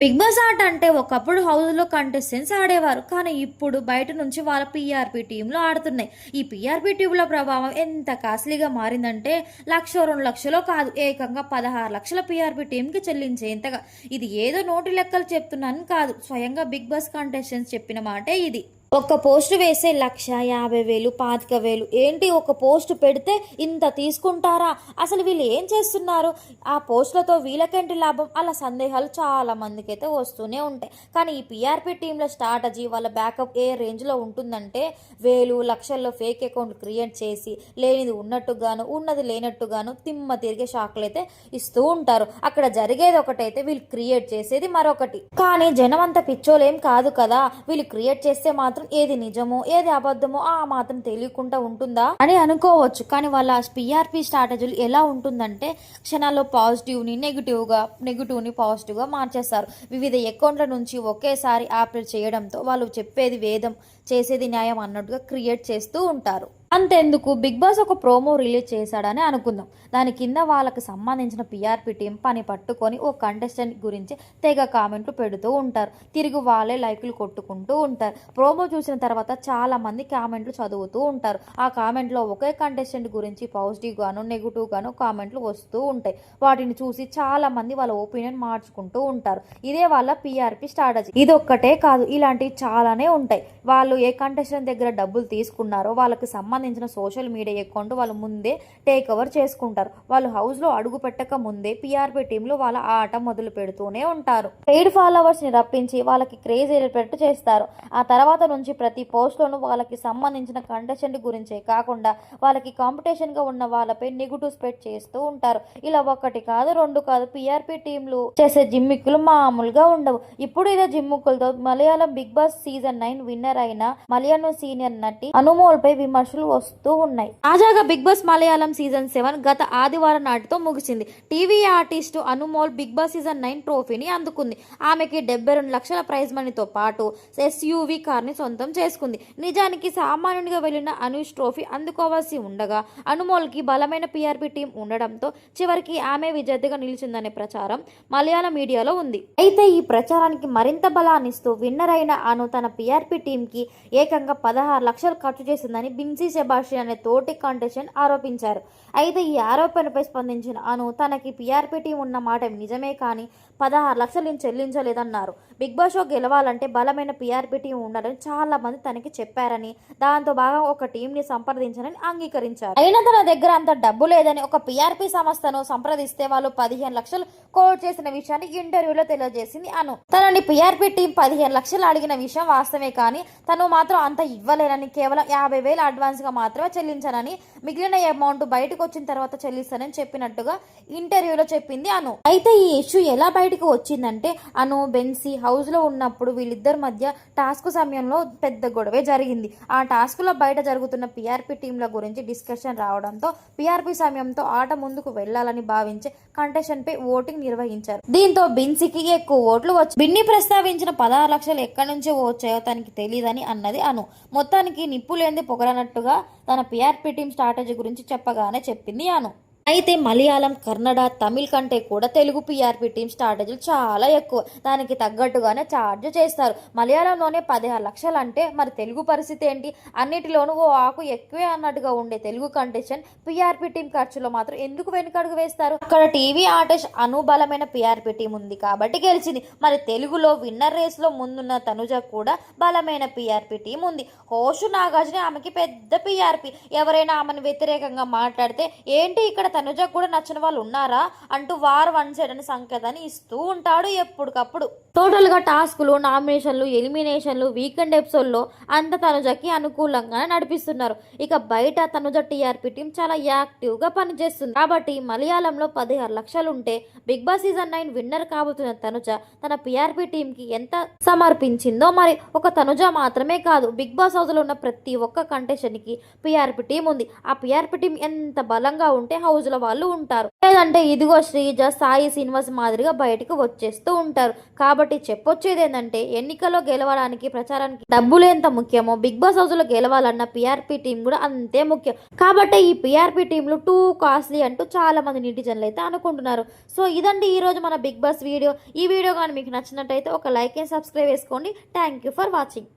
Big boss ఆట అంటే ఒకప్పుడు హౌస్లో కంటెస్టెంట్స్ ఆడేవారు. కానీ ఇప్పుడు బయట నుంచి వాళ్ళ పీఆర్పీ టీంలు ఆడుతున్నాయి. ఈ పీఆర్పీ టీంల ప్రభావం ఎంత కాస్ట్లీగా మారిందంటే 1,00,000 2 లక్షలో కాదు, ఏకంగా 16 లక్షల పీఆర్పీ టీంకి చెల్లించేంతగా. ఇది ఏదో నోటి లెక్కలు చెప్తున్నాను కాదు, స్వయంగా బిగ్ బాస్ కంటెస్టెంట్స్ చెప్పిన మాటే ఇది. ఒక్క పోస్ట్ వేసే 1,50,000 25,000 ఏంటి? ఒక పోస్ట్ పెడితే ఇంత తీసుకుంటారా? అసలు వీళ్ళు ఏం చేస్తున్నారు? ఆ పోస్టులతో వీళ్ళకేంటి లాభం? అలా సందేహాలు చాలా మందికి అయితే వస్తూనే ఉంటాయి. కానీ ఈ పీఆర్పీ టీంల స్ట్రాటజీ, వాళ్ళ బ్యాకప్ ఏ రేంజ్లో ఉంటుందంటే వేలు లక్షల్లో ఫేక్ అకౌంట్ క్రియేట్ చేసి లేనిది ఉన్నట్టుగాను ఉన్నది లేనట్టుగాను తిమ్మ తిరిగే షాక్లు అయితే ఇస్తూ ఉంటారు. అక్కడ జరిగేది ఒకటైతే వీళ్ళు క్రియేట్ చేసేది మరొకటి. కానీ జనం అంత పిచ్చోలేం కాదు కదా. వీళ్ళు క్రియేట్ చేస్తే మాత్రం ఏది నిజమో ఏది అబద్ధమో ఆ మాత్రం తెలియకుండా ఉంటుందా అని అనుకోవచ్చు. కానీ వాళ్ళ పీఆర్పీ స్ట్రాటజీలు ఎలా ఉంటుందంటే క్షణాల్లో పాజిటివ్ని నెగిటివ్ని పాజిటివ్గా మార్చేస్తారు. వివిధ అకౌంట్ల నుంచి ఒకేసారి ఆపరేట్ చేయడంతో వాళ్ళు చెప్పేది వేదం చేసేది న్యాయం అన్నట్టుగా క్రియేట్ చేస్తూ ఉంటారు. అంతెందుకు, బిగ్ బాస్ ఒక ప్రోమో రిలీజ్ చేశాడని అనుకుందాం. దాని కింద వాళ్ళకి సంబంధించిన పీఆర్పీ టీం పని పట్టుకొని ఓ కంటెస్టెంట్ గురించి తెగ కామెంట్లు పెడుతూ ఉంటారు. తిరిగి వాళ్ళే లైకులు కొట్టుకుంటూ ఉంటారు. ప్రోమో చూసిన తర్వాత చాలా మంది కామెంట్లు చదువుతూ ఉంటారు. ఆ కామెంట్లో ఒకే కంటెస్టెంట్ గురించి పాజిటివ్ గాను నెగిటివ్ గాను కామెంట్లు వస్తూ ఉంటాయి. వాటిని చూసి చాలా మంది వాళ్ళ ఒపీనియన్ మార్చుకుంటూ ఉంటారు. ఇదే వాళ్ళ పీఆర్పీ స్ట్రాటజీ. ఇదొక్కటే కాదు, ఇలాంటివి చాలానే ఉంటాయి. వాళ్ళు ఏ కంటెస్టెంట్ దగ్గర డబ్బులు తీసుకున్నారో వాళ్ళకి సంబంధించిన సోషల్ మీడియా అకౌంట్ వాళ్ళు ముందే టేక్ ఓవర్ చేసుకుంటారు. వాళ్ళు హౌస్లో అడుగు పెట్టక ముందే పీఆర్పీ టీంలు వాళ్ళ ఆట మొదలు పెడుతూనే ఉంటారు. పెయిడ్ ఫాలోవర్స్ ని రప్పించి వాళ్ళకి క్రేజ్ ఏర్పెట్టు చేస్తారు. ఆ తర్వాత నుంచి ప్రతి పోస్ట్లోనూ వాళ్ళకి సంబంధించిన కంటెస్టెంట్ గురించే కాకుండా వాళ్ళకి కాంపిటీషన్ గా ఉన్న వాళ్ళపై నెగిటివ్ స్ప్రెడ్ చేస్తూ ఉంటారు. ఇలా ఒకటి కాదు రెండు కాదు, పీఆర్పీ టీంలు చేసే జిమ్మిక్కులు మామూలుగా ఉండవు. ఇప్పుడు ఇదే జిమ్మిక్కులతో Malayalam Bigg Boss season 9 winner అయిన మలయాళం సీనియర్ నటి అనుమోల్ పై విమర్శలు వస్తూ ఉన్నాయి. తాజాగా బిగ్ బాస్ మలయాళం సీజన్ 7 గత ఆదివారం నాటితో ముగిసింది. TV artist Anumol Bigg Boss season 9 ట్రోఫీని అందుకుంది. ఆమెకి 72 లక్షల ప్రైజ్ మనీతో పాటు ఎస్యూవీ కార్ని సొంతం చేసుకుంది. నిజానికి సామాన్యునిగా వెళ్లిన అనూష్ ట్రోఫీ అందుకోవాల్సి ఉండగా అనుమోల్కి బలమైన పీఆర్పీ టీం ఉండడంతో చివరికి ఆమె విజేతగా నిలిచిందనే ప్రచారం మలయాళ మీడియాలో ఉంది. అయితే ఈ ప్రచారానికి మరింత బలాన్నిస్తూ విన్నర్ అయిన అను తన పీఆర్పీ టీంకి ఏకంగా 16 లక్షలు ఖర్చు చేసిందని బిన్సీ సెబాస్టియన్ అనే తోటి కంటెస్టెంట్ ఆరోపించారు. అయితే ఈ ఆరోపణపై స్పందించిన అను తనకి పీఆర్పీ టీం ఉన్న మాట నిజమే, కానీ 16 లక్షలు నేను చెల్లించలేదన్నారు. బిగ్ బాస్ షో గెలవాలంటే బలమైన పీఆర్పీ టీం ఉండాలని చాలా మంది తనకి చెప్పారని, దాంతో బాగా ఒక టీంని సంప్రదించాలని అంగీకరించారు. అయినా తన దగ్గర అంత డబ్బు లేదని ఒక పీఆర్పీ సంస్థను సంప్రదిస్తే వాళ్ళు 15 లక్షలు కోట్ చేసిన విషయాన్ని ఇంటర్వ్యూలో తెలియజేసింది అను. తనని పీఆర్పీ టీం 15 లక్షలు అడిగిన విషయం వాస్తవమే, కానీ తను మాత్రం అంత ఇవ్వలేనని, కేవలం 50,000 అడ్వాన్స్ గా మాత్రమే చెల్లించానని, మిగిలిన అమౌంట్ బయటకు వచ్చిన తర్వాత చెల్లిస్తానని చెప్పినట్టుగా ఇంటర్వ్యూలో చెప్పింది అను. అయితే ఈ ఇష్యూ ఎలా బయటకు వచ్చిందంటే అను బెన్సీ హౌస్ లో ఉన్నప్పుడు వీళ్ళిద్దరి మధ్య టాస్క్ సమయంలో పెద్ద గొడవే జరిగింది. ఆ టాస్క్ లో బయట జరుగుతున్న పీఆర్పీ టీంల గురించి డిస్కషన్ రావడంతో పీఆర్పీ సమయంతో ఆట ముందుకు వెళ్లాలని భావించే కంటెస్టెంట్ పై ఓటింగ్ నిర్వహించారు. దీంతో బిన్సీకి ఎక్కువ ఓట్లు వచ్చాయి. బిన్ని ప్రస్తావించిన 16 లక్షలు ఎక్కడి నుంచి వచ్చాయో తనకి తెలియదని అన్నది అను. మొత్తానికి నిప్పు లేనిది పొగరన్నట్టుగా తన పీఆర్పీ టీం స్ట్రాటజీ గురించి చెప్పగానే చెప్పింది అను. అయితే మలయాళం, కన్నడ, తమిళ్ కంటే కూడా తెలుగు పీఆర్పీ టీం స్ట్రాటజీలు చాలా ఎక్కువ. దానికి తగ్గట్టుగానే ఛార్జ్ చేస్తారు. మలయాళంలోనే 16 లక్షలు అంటే మరి తెలుగు పరిస్థితి ఏంటి? అన్నిటిలోనూ ఓ ఆకు ఎక్కువే అన్నట్టుగా ఉండే తెలుగు కంటెస్టెంట్ పీఆర్పీ టీం ఖర్చులో మాత్రం ఎందుకు వెనుకడుగు వేస్తారు? అక్కడ టీవీ ఆర్టిస్ట్ అనుబలమైన పీఆర్పీ టీం ఉంది కాబట్టి గెలిచింది. మరి తెలుగులో విన్నర్ రేస్ లో ముందున్న తనుజ కూడా బలమైన పీఆర్పీ టీం ఉంది. హోషు నాగార్జున ఆమెకి పెద్ద పీఆర్పీ. ఎవరైనా ఆమెను వ్యతిరేకంగా మాట్లాడితే ఏంటి ఇక్కడ తనుజ కూడా నచ్చిన వాళ్ళు ఉన్నారా అంటూ వార్ వన్ సైడ్ అని సంకేతాన్ని ఇస్తూ ఉంటాడు ఎప్పటికప్పుడు. టోటల్ గా టాస్కులు, నామినేషన్లు, ఎలిమినేషన్లు, వీకెండ్ ఎపిసోడ్ లో అంత తనుజకి అనుకూలంగానే నడిపిస్తున్నారు. ఇక బయట తనుజ టీఆర్పీ టీం చాలా యాక్టివ్ గా పనిచేస్తుంది. కాబట్టి మలయాళంలో 16 లక్షలు ఉంటే బిగ్ బాస్ సీజన్ 9 విన్నర్ కాబోతున్న తనుజ తన పీఆర్పీ టీం కి ఎంత సమర్పించిందో మరి. ఒక తనుజ మాత్రమే కాదు, బిగ్ బాస్ హౌస్ లో ఉన్న ప్రతి ఒక్క కంటెస్టెంట్ కి పీఆర్పీ టీం ఉంది. ఆ పీఆర్పీ టీం ఎంత బలంగా ఉంటే హౌస్ హౌజ్ల వాళ్ళు ఉంటారు. లేదంటే ఇదిగో శ్రీజ, సాయి శ్రీనివాస్ మాదిరిగా బయటకు వచ్చేస్తూ ఉంటారు. కాబట్టి చెప్పొచ్చేది ఏంటంటే ఎన్నికల్లో గెలవడానికి, ప్రచారానికి డబ్బులు ఎంత ముఖ్యమో బిగ్ బాస్ హౌస్ లో గెలవాలన్న పిఆర్పి టీం కూడా అంతే ముఖ్యం. కాబట్టి ఈ పిఆర్పి టీంలు టూ కాస్ట్లీ అంటూ చాలా మంది నెటిజన్లు అయితే అనుకుంటున్నారు. సో ఇదండి ఈ రోజు మన బిగ్ బాస్ వీడియో. ఈ వీడియో కానీ మీకు నచ్చినట్టయితే ఒక లైక్ అండ్ సబ్స్క్రైబ్ చేసుకోండి. Thank you for watching.